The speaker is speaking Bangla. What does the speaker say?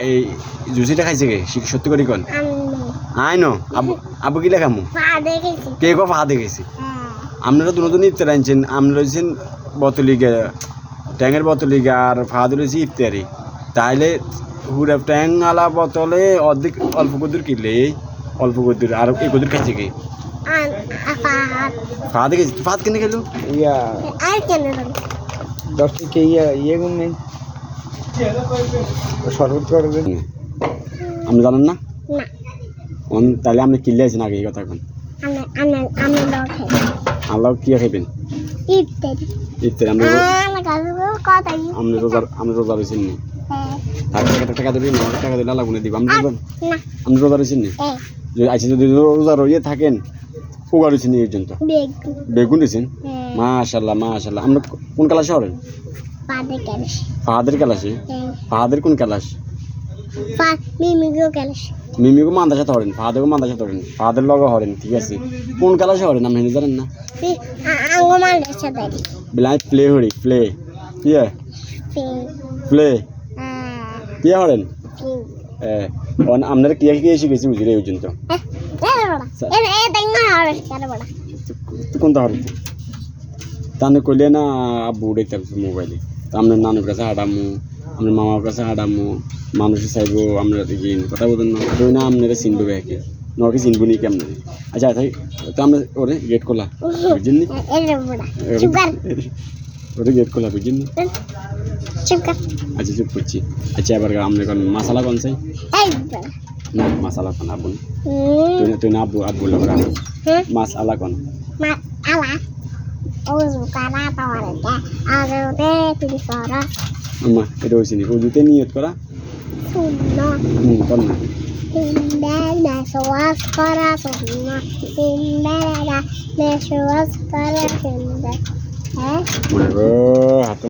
এই জুসিটা খাইছে কে সত্যি করে কোন আই নো আবু কি লেখামু কে কো ফাদে গেছি আপনারা দুজন ইফতার আনছেন আমরা রয়েছেন বোতলিগা ট্যাঙের বোতলিগা আর ফাদ রয়েছে ইফতারি তাইলে হুরা ট্যাং আলা বোতলে অর্ধেক অল্প কদুর কিনলে অল্প কদুর আর এই কদুর খাইছে কে ফাদে গেছি ফাদ কিনে খেলো ইয়া 10 থেকে ইয়ে গুণ নেই শরবত করে দেন আপনি জানেন না তাহলে আপনি কিনলে আছেন আগে এই কথা এখন আল্লাহ কি খাইবেন ইফতারি আমরা রোজা রয়েছেন নি টাকা দেবেন টাকা দিলে আল্লাহ গুনে দিব আপনি রোজা রয়েছেন নি আচ্ছা যদি রোজা রয়ে থাকেন পোকা রয়েছেন এই পর্যন্ত বেগুন রয়েছেন মাশাল্লাহ মাশাল্লাহ আমরা কোন ক্লাসে হরেন ফাহাদের ক্লাসে ফাহাদের কোন ক্লাস মিমিগো মান্দাসা ধরেন ফাহাদেরও মান্দাসা ধরেন ফাহাদের লগে হরেন ঠিক আছে কোন ক্লাসে হরেন আমি হেনে জানেন না বিলাই প্লে হরি প্লে ইয়ে প্লে কি হরেন আপনারা কি শিখেছি বুঝলে এই পর্যন্ত কোনটা হরেন তাহলে কইলে না আব্বু দেখতে মোবাইলে তো আপনার নানুর কাছে হাঁটামু আপনার মামার কাছে হাঁটামু মানুষের চাইবো আমরা কথা বলতেন না তুই না আপনারা চিনবো ব্যাকে নকে চিনবো নি কেমন আচ্ছা তো আমরা ওরে গেট খোলা বুঝছেন নি ওরে গেট খোলা বুঝছেন নি আচ্ছা চুপ করছি আচ্ছা এবার আপনি কোন মশলা কোন চাই না মশলা কোন আব্বু তুই না আব্বু লোক মশলা কোন আম্মা এটা হয়েছে নি উজুতে নিয়ত করা কর না মনে